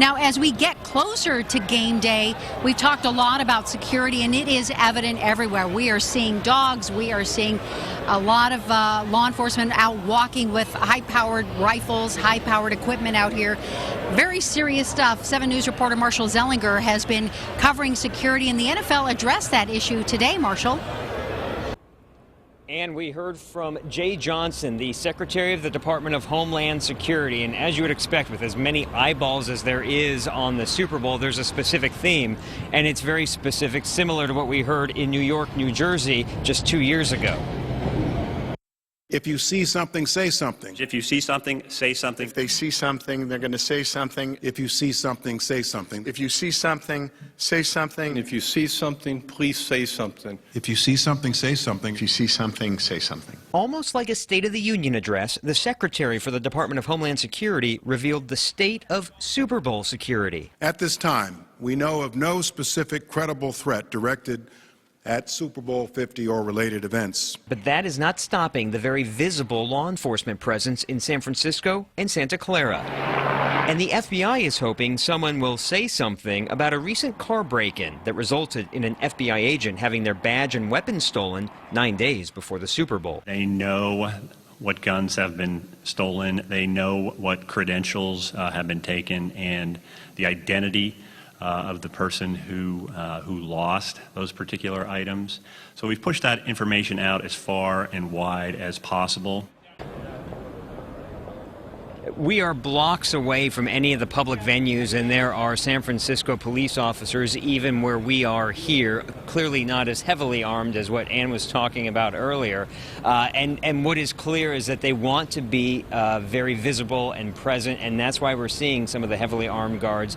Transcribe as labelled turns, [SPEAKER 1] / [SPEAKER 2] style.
[SPEAKER 1] Now, as we get closer to game day, we've talked a lot about security, and it is evident everywhere. We are seeing dogs. We are seeing a lot of law enforcement out walking with high-powered rifles, high-powered equipment out here. Very serious stuff. 7 News reporter Marshall Zellinger has been covering security, and the NFL addressed that issue today, Marshall.
[SPEAKER 2] And we heard from Jay Johnson, the Secretary of the Department of Homeland Security. And as you would expect, with as many eyeballs as there is on the Super Bowl, there's a specific theme. And it's very specific, similar to what we heard in New York, New Jersey just 2 years ago.
[SPEAKER 3] If you see something, say something.
[SPEAKER 4] If you see something, say something.
[SPEAKER 5] If they see something, they're going to say something.
[SPEAKER 3] If you see something, say something.
[SPEAKER 5] If you see something, say something.
[SPEAKER 6] If you see something, please say something.
[SPEAKER 3] If you see something, say something.
[SPEAKER 5] If you see something, say something.
[SPEAKER 2] Almost like a State of the Union address, the Secretary for the Department of Homeland Security revealed the state of Super Bowl security.
[SPEAKER 3] At this time, we know of no specific credible threat directed at Super Bowl 50 or related events.
[SPEAKER 2] But that is not stopping the very visible law enforcement presence in San Francisco and Santa Clara. And the FBI is hoping someone will say something about a recent car break-in that resulted in an FBI agent having their badge and weapons stolen 9 days before the Super Bowl.
[SPEAKER 4] They know what guns have been stolen. They know what credentials have been taken, and the identity of the person who lost those particular items. So we've pushed that information out as far and wide as possible.
[SPEAKER 2] We are blocks away from any of the public venues, and there are San Francisco police officers even where we are here, clearly not as heavily armed as what Ann was talking about earlier. And what is clear is that they want to be very visible and present, and that's why we're seeing some of the heavily armed guards